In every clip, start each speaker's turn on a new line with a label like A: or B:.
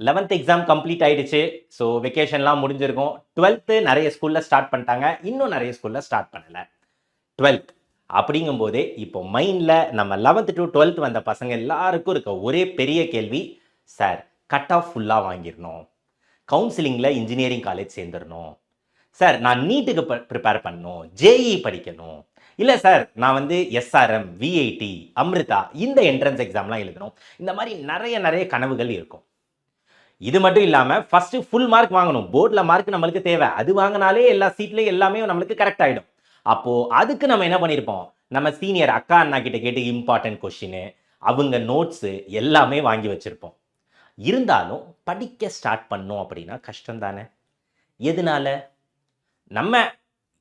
A: 11th exam complete ஆயிடுச்சு. So வெக்கேஷன்லாம் முடிஞ்சிருக்கும். 12th நிறைய ஸ்கூல்ல ஸ்டார்ட் பண்ணிட்டாங்க. இன்னும் நிறைய ஸ்கூல்ல ஸ்டார்ட் பண்ணல. 12th அப்படிங்கும்போதே இப்போ மைண்டில் நம்ம 11th to 12th வந்த பசங்க எல்லாருக்கும் இருக்க ஒரே பெரிய கேள்வி, சார் கட் ஆஃப் ஃபுல்லாக வாங்கிடணும், கவுன்சிலிங்கில் இன்ஜினியரிங் காலேஜ் சேர்ந்துடணும், சார் நான் நீட்டுக்கு ப்ரிப்பேர் பண்ணணும், ஜேஇ படிக்கணும், இல்லை சார் நான் வந்து எஸ்ஆர்எம், விஐடி, அம்ரிதா இந்த என்ட்ரன்ஸ் எக்ஸாம்லாம் எழுதணும். இந்த மாதிரி நிறைய கனவுகள் இருக்கும். இது மட்டும் இல்லாமல் ஃபஸ்ட்டு ஃபுல் மார்க் வாங்கணும். போர்டில் மார்க் நம்மளுக்கு தேவை. அது வாங்கினாலே எல்லா சீட்லேயும் எல்லாமே நம்மளுக்கு கரெக்ட் ஆகிடும். அப்போது அதுக்கு நம்ம என்ன பண்ணியிருப்போம், நம்ம சீனியர் அக்கா அண்ணா கிட்ட கேட்டு இம்பார்ட்டன்ட் கொஷின், அவங்க நோட்ஸு எல்லாமே வாங்கி வச்சுருப்போம். இருந்தாலும் படிக்க ஸ்டார்ட் பண்ணோம் அப்படின்னா கஷ்டம் தானே. எதனால? நம்ம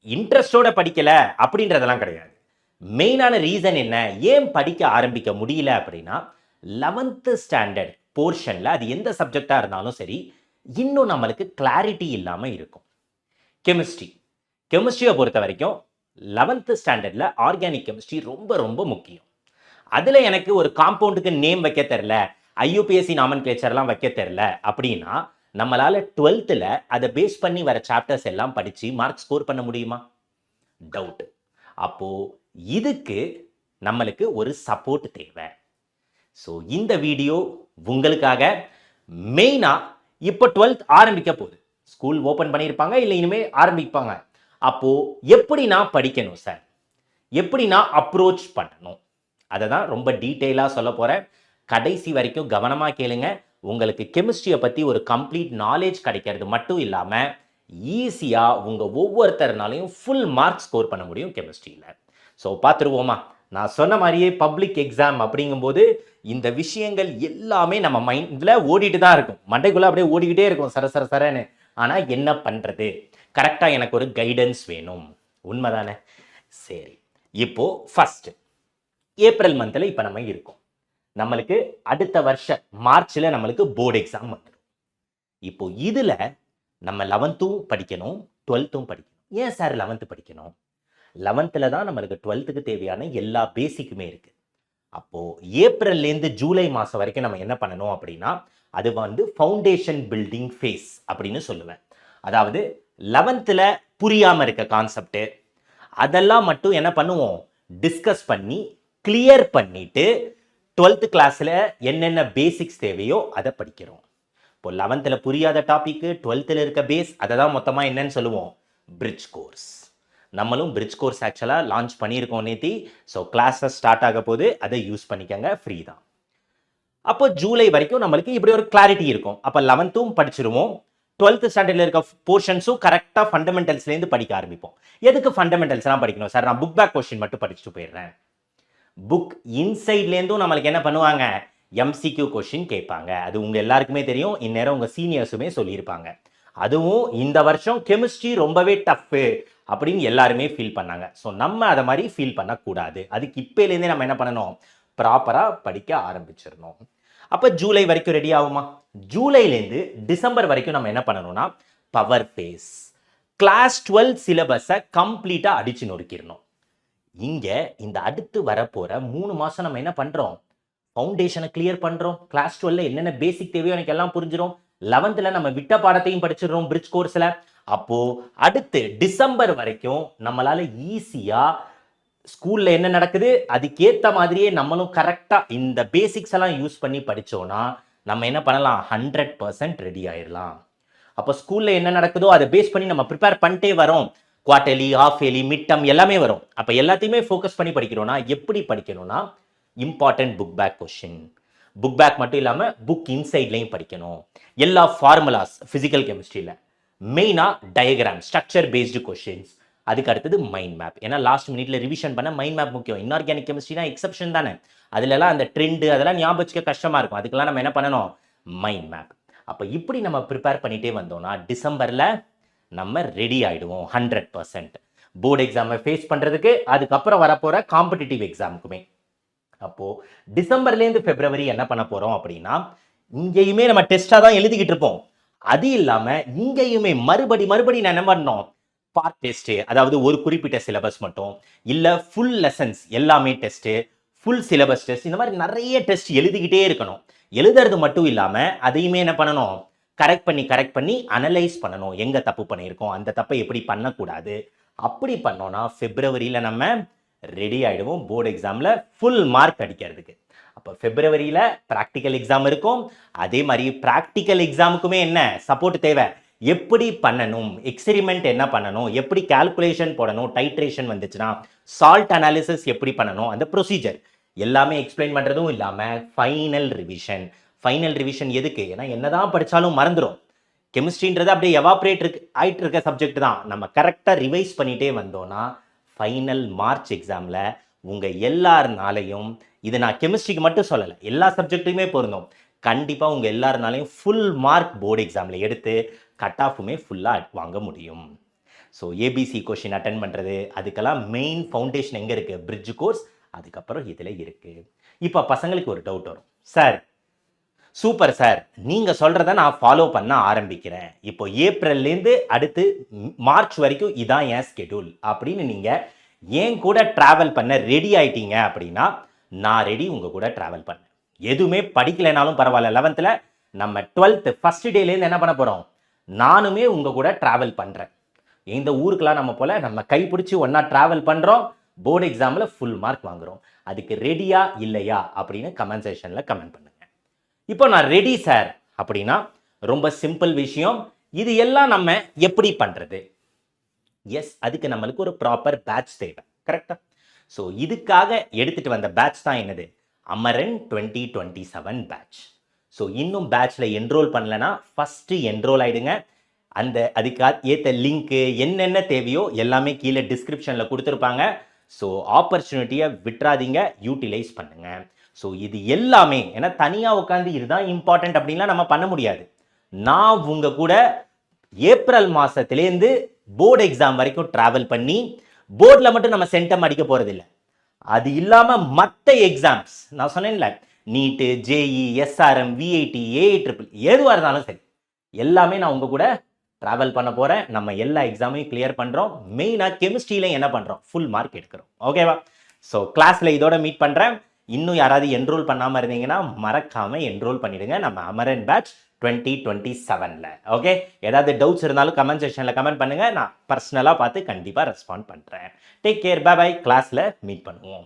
A: இன்ட்ரெஸ்டோட படிக்கலை அப்படின்றதெல்லாம் கிடையாது. மெயினான ரீசன் என்ன, ஏன் படிக்க ஆரம்பிக்க முடியல அப்படின்னா 11th ஸ்டாண்டர்ட் போர்ஷனில் அது எந்த சப்ஜெக்டாக இருந்தாலும் சரி, இன்னும் நம்மளுக்கு கிளாரிட்டி இல்லாமல் இருக்கும். கெமிஸ்ட்ரியை பொறுத்த வரைக்கும் 11th ஸ்டாண்டர்டில் ஆர்கானிக் கெமிஸ்ட்ரி ரொம்ப முக்கியம். அதில் எனக்கு ஒரு காம்பவுண்டுக்கு நேம் வைக்க தெரில, ஐயூபிஎஸ்சி நாமன்கிளேச்சர்லாம் வைக்க தெரில அப்படின்னா நம்மளால் 12th அதை பேஸ் பண்ணி வர சாப்டர்ஸ் எல்லாம் படித்து மார்க் ஸ்கோர் பண்ண முடியுமா? டவுட். அப்போது இதுக்கு நம்மளுக்கு ஒரு சப்போர்ட் தேவை. ஸோ இந்த வீடியோ உங்களுக்காக. மெயினாக இப்போ 12th ஆரம்பிக்க போகுது. ஸ்கூல் ஓப்பன் பண்ணியிருப்பாங்க, இல்லை இனிமேல் ஆரம்பிப்பாங்க. அப்போது எப்படி நான் படிக்கணும் சார், எப்படி நான் அப்ரோச் பண்ணணும், அதை தான் ரொம்ப டீட்டெயிலாக சொல்ல போகிறேன். கடைசி வரைக்கும் கவனமாக கேளுங்க. உங்களுக்கு கெமிஸ்ட்ரியை பற்றி ஒரு கம்ப்ளீட் நாலேஜ் கிடைக்கிறது மட்டும் இல்லாமல் ஈஸியாக உங்கள் ஒவ்வொருத்தர்னாலையும் ஃபுல் மார்க் ஸ்கோர் பண்ண முடியும் கெமிஸ்ட்ரியில். ஸோ பார்த்துருவோமா? நான் சொன்ன மாதிரியே பப்ளிக் எக்ஸாம் அப்படிங்கும்போது இந்த விஷயங்கள் எல்லாமே நம்ம மைண்டில் ஓடிட்டு தான் இருக்கும், மண்டைக்குள்ளே அப்படியே ஓடிக்கிட்டே இருக்கும் சரன்னு. ஆனால் என்ன பண்ணுறது, கரெக்டாக எனக்கு ஒரு கைடன்ஸ் வேணும், உண்மைதானே? சரி, இப்போது ஃபஸ்ட்டு ஏப்ரல் மந்தில் இப்போ நம்ம இருக்கோம். நம்மளுக்கு அடுத்த வருஷம் மார்ச்சில் நம்மளுக்கு போர்டு எக்ஸாம் வந்துடும். இப்போ இதில் நம்ம 11th படிக்கணும், 12th படிக்கணும். ஏன் சார் 11th படிக்கணும்? 11th தான் நம்மளுக்கு 12th தேவையான எல்லா பேசிக்குமே இருக்குது. அப்போது ஏப்ரல்லேருந்து ஜூலை மாதம் வரைக்கும் நம்ம என்ன பண்ணணும் அப்படின்னா, அது வந்து ஃபவுண்டேஷன் பில்டிங் ஃபேஸ் அப்படின்னு சொல்லுவேன். அதாவது 11th புரியாமல் இருக்க கான்செப்டு அதெல்லாம் மட்டும் என்ன பண்ணுவோம், டிஸ்கஸ் பண்ணி கிளியர் பண்ணிவிட்டு 12th கிளாஸில் என்னென்ன பேசிக்ஸ் தேவையோ அதை படிக்கிறோம். இப்போ 11th புரியாத டாப்பிக்கு 12th இருக்க பேஸ், அதை தான் மொத்தமாக என்னன்னு சொல்லுவோம், பிரிட்ஜ் கோர்ஸ். நம்மளும் பிரிட்ஜ் கோர்ஸ் ஆக்சுவலாக லான்ச் பண்ணியிருக்கோம் நேத்தி. ஸோ கிளாஸஸ் ஸ்டார்ட் ஆக போது அதை யூஸ் பண்ணிக்கங்க, ஃப்ரீ தான். அப்போ ஜூலை வரைக்கும் நம்மளுக்கு இப்படி ஒரு கிளாரிட்டி இருக்கும். அப்போ 11th படிச்சிருவோம், 12th ஸ்டாண்டர்டில் இருக்க போர்ஷன்ஸும் கரெக்டாக ஃபண்டமெண்டல்ஸ்லேருந்து படிக்க ஆரம்பிப்போம். எதுக்கு ஃபண்டமெண்டல்ஸ்லாம் படிக்கணும் சார்? நான் புக் பேக் கொஸ்டின் மட்டும் படிச்சுட்டு போயிடுறேன். புக் இன்சைட்லேருந்தும் நம்மளுக்கு என்ன பண்ணுவாங்க, எம்சிக்யூ கொஸ்டின் கேட்பாங்க. அது உங்கள் எல்லாருக்குமே தெரியும், இந்நேரம் உங்கள் சீனியர்ஸுமே சொல்லியிருப்பாங்க. அதுவும் இந்த வருஷம் கெமிஸ்ட்ரி ரொம்பவே டஃப்பு அப்படின்னு எல்லாருமே ஃபீல் பண்ணாங்க. ஸோ நம்ம அதை மாதிரி ஃபீல் பண்ணக்கூடாது. அதுக்கு இப்போலேருந்தே நம்ம என்ன பண்ணணும், ப்ராப்பராக படிக்க ஆரம்பிச்சிடணும். அப்போ ஜூலை வரைக்கும் ரெடி ஆகுமா? ஜூலைலேருந்து டிசம்பர் வரைக்கும் நம்ம என்ன பண்ணணும்னா பவர் ஃபேஸ், கிளாஸ் 12 சிலபஸை கம்ப்ளீட்டாக அடித்து நொறுக்கிடணும். இங்கே இந்த அடுத்து வரப்போகிற 3 மாதம் நம்ம என்ன பண்ணுறோம், ஃபவுண்டேஷனை கிளியர் பண்ணுறோம். கிளாஸ் 12 என்னென்ன பேசிக் தேவையோ எனக்கு எல்லாம் புரிஞ்சிடும். 11th நம்ம விட்ட பாடத்தையும் படிச்சிடுறோம் பிரிட்ஜ் கோர்ஸில். அப்போது அடுத்து டிசம்பர் வரைக்கும் நம்மளால் ஈஸியாக ஸ்கூலில் என்ன நடக்குது அதுக்கேற்ற மாதிரியே நம்மளும் கரெக்டாக இந்த பேசிக்ஸ் எல்லாம் யூஸ் பண்ணி படித்தோன்னா நம்ம என்ன பண்ணலாம், 100% ரெடி ஆயிடலாம். அப்போ ஸ்கூலில் என்ன நடக்குதோ அதை பேஸ் பண்ணி நம்ம ப்ரிப்பேர் பண்ணிட்டே வரோம். Quarterly, half yearly, mid term எல்லாமே வரும். அப்போ எல்லாத்தையுமே ஃபோக்கஸ் பண்ணி படிக்கிறோன்னா எப்படி படிக்கணும்னா, important book back question, book back மட்டும் இல்லாமல் புக் இன்சைட்லையும் படிக்கணும். எல்லா ஃபார்முலாஸ் ஃபிசிக்கல் கெமிஸ்ட்ரியில், மெயினாக டயக்ராம், ஸ்ட்ரக்சர் பேஸ்டு கொஷின்ஸ். அதுக்கு அடுத்தது மைண்ட் மேப். ஏன்னா லாஸ்ட் மினிட்ல ரிவிஷன் பண்ண மைண்ட் மேப் முக்கியம். இன்ஆர்கானிக் கெமிஸ்ட்ரினா எக்ஸப்ஷன் தானே, அதுலலாம் அந்த ட்ரெண்டு அதெல்லாம் ஞாபகம் வச்சுக்க கஷ்டமாக இருக்கும். அதுக்கெல்லாம் நம்ம என்ன பண்ணணும், மைண்ட் மேப். அப்போ இப்படி நம்ம ப்ரிப்பேர் பண்ணிகிட்டே வந்தோம்னா டிசம்பரில் நம்ம ரெடி ஆகிடுவோம் 100% போர்டு எக்ஸாமை ஃபேஸ் பண்ணுறதுக்கு, அதுக்கப்புறம் வரப்போகிற காம்படிட்டிவ் எக்ஸாமுக்குமே. அப்போது டிசம்பர்லேருந்து பிப்ரவரி என்ன பண்ண போகிறோம் அப்படின்னா, இங்கேயுமே நம்ம டெஸ்ட்டாக தான் எழுதிக்கிட்டு இருப்போம். அது இல்லாமல் இங்கேயுமே மறுபடி நான் என்ன பண்ணோம், பார்ட் டெஸ்ட்டு, அதாவது ஒரு குறிப்பிட்ட சிலபஸ் மட்டும் இல்லை ஃபுல் லெசன்ஸ் எல்லாமே டெஸ்ட்டு, ஃபுல் சிலபஸ் டெஸ்ட், இந்த மாதிரி நிறைய டெஸ்ட் எழுதிக்கிட்டே இருக்கணும். எழுதுறது மட்டும் இல்லாமல் அதையுமே என்ன பண்ணணும், கரெக்ட் பண்ணி அனலைஸ் பண்ணணும். எங்கே தப்பு பண்ணியிருக்கோம், அந்த தப்பை எப்படி பண்ணக்கூடாது. அப்படி பண்ணோன்னா பிப்ரவரியில் நம்ம ரெடி ஆகிடுவோம் போர்டு எக்ஸாமில் ஃபுல் மார்க் அடிக்கிறதுக்கு. அப்போ பிப்ரவரியில் ப்ராக்டிக்கல் எக்ஸாம் இருக்கும். அதே மாதிரி ப்ராக்டிக்கல் எக்ஸாமுக்குமே என்ன சப்போர்ட் தேவை, எப்படி பண்ணணும், எக்ஸ்பெரிமெண்ட் என்ன பண்ணணும், எப்படி கால்குலேஷன் போடணும், டைட்ரேஷன் வந்துச்சுன்னா சால்ட் அனாலிசிஸ் எப்படி பண்ணணும், அந்த ப்ரொசீஜர் எல்லாமே எக்ஸ்பிளைன் பண்ணுறதும் இல்லாமல் ஃபைனல் ரிவிஷன் எதுக்கு, ஏன்னா என்னதான் படித்தாலும் மறந்துடும். கெமிஸ்ட்ரின்றது அப்படியே எவாப்ரேட் ஆகிட்டு இருக்க சப்ஜெக்ட் தான். நம்ம கரெக்டாக ரிவைஸ் பண்ணிகிட்டே வந்தோன்னா ஃபைனல் மார்ச் எக்ஸாமில் உங்கள் எல்லாருனாலையும், இது நான் கெமிஸ்ட்ரிக்கு மட்டும் சொல்லலை, எல்லா சப்ஜெக்ட்டுமே பொருந்தும், கண்டிப்பாக உங்கள் எல்லாருனாலையும் ஃபுல் மார்க் போர்டு எக்ஸாமில் எடுத்து கட் ஆஃபுமே ஃபுல்லாக வாங்க முடியும். ஸோ ஏபிசி கொஷின் அட்டன் பண்ணுறது, அதுக்கெல்லாம் மெயின் ஃபவுண்டேஷன் எங்கே இருக்குது, பிரிட்ஜ் கோர்ஸ், அதுக்கப்புறம் இதில் இருக்குது. இப்போ பசங்களுக்கு ஒரு டவுட் வரும், சார் சூப்பர் சார், நீங்கள் சொல்கிறத நான் ஃபாலோ பண்ண ஆரம்பிக்கிறேன், இப்போ ஏப்ரல்லேருந்து அடுத்து மார்ச் வரைக்கும் இதான் என் ஸ்கெடியூல் அப்படின்னு நீங்கள் ஏன் கூட ட்ராவல் பண்ண ரெடி ஆகிட்டீங்க அப்படின்னா, நான் ரெடி உங்கள் கூட ட்ராவல் பண்ணேன். எதுவுமே படிக்கலைனாலும் பரவாயில்ல, 11th நம்ம 12th ஃபஸ்ட் டேலேருந்து என்ன பண்ண போகிறோம், நானுமே உங்கள் கூட ட்ராவல் பண்ணுறேன். இந்த ஊருக்கெலாம் நம்ம போல் நம்ம கைப்பிடிச்சி ஒன்றா ட்ராவல் பண்ணுறோம், போர்டு எக்ஸாமில் ஃபுல் மார்க் வாங்குகிறோம். அதுக்கு ரெடியா இல்லையா அப்படின்னு கமெண்ட் செக்ஷனில் கமெண்ட் பண்ணுங்கள். இப்போ நான் ரெடி சார் அப்படின்னா ரொம்ப சிம்பிள் விஷயம். இது எல்லாம் நம்ம எப்படி பண்ணுறது? எஸ், அதுக்கு நம்மளுக்கு ஒரு ப்ராப்பர் பேட்ச் தேவை, கரெக்டாக? ஸோ இதுக்காக எடுத்துகிட்டு வந்த பேட்ச் தான் என்னது, அமரன் 2027 பேட்ச். ஸோ இன்னும் பேட்ச்சில் என்ரோல் பண்ணலைன்னா ஃபஸ்ட்டு என்ரோல் ஆகிடுங்க. அதுக்கு ஏற்ற லிங்க்கு என்னென்ன தேவையோ எல்லாமே கீழே டிஸ்கிரிப்ஷனில் கொடுத்துருப்பாங்க. ஸோ ஆப்பர்ச்சுனிட்டியை விட்டுறாதீங்க, யூட்டிலைஸ் பண்ணுங்கள். ஸோ இது எல்லாமே ஏன்னா தனியாக உட்காந்து இதுதான் இம்பார்ட்டண்ட் அப்படின்லாம் நம்ம பண்ண முடியாது. நான் உங்கள் கூட ஏப்ரல் மாதத்துலேருந்து போர்டு எக்ஸாம் வரைக்கும் ட்ராவல் பண்ணி, போர்டில் மட்டும் நம்ம சென்டம் அடிக்க போகிறதில்ல, அது இல்லாமல் மற்ற எக்ஸாம்ஸ் நான் சொன்னேன்ல, நீட்டு, ஜேஇ, எஸ்ஆர்எம், விஐடி, ஏஐட்ரிபிள் எதுவாக இருந்தாலும் சரி, எல்லாமே நான் உங்கள் கூட ட்ராவல் பண்ண போகிறேன். நம்ம எல்லா எக்ஸாமையும் கிளியர் பண்ணுறோம். மெயினாக கெமிஸ்ட்ரியில் என்ன பண்ணுறோம், ஃபுல் மார்க் எடுக்கிறோம். ஓகேவா? ஸோ கிளாஸில் இதோட மீட் பண்ணுறேன். இன்னும் யாராவது என்ரோல் பண்ணாமல் இருந்தீங்கன்னா மறக்காமல் என்ரோல் பண்ணிடுங்க நம்ம அமரன் பேட்ச் 2027ல். ஓகே, ஏதாவது டவுட்ஸ் இருந்தாலும் கமெண்ட் செக்ஷனில் கமெண்ட் பண்ணுங்கள், நான் பர்சனலாக பார்த்து கண்டிப்பாக ரெஸ்பாண்ட் பண்ணுறேன். டேக் கேர், பை பை, கிளாஸில் மீட் பண்ணுவோம்.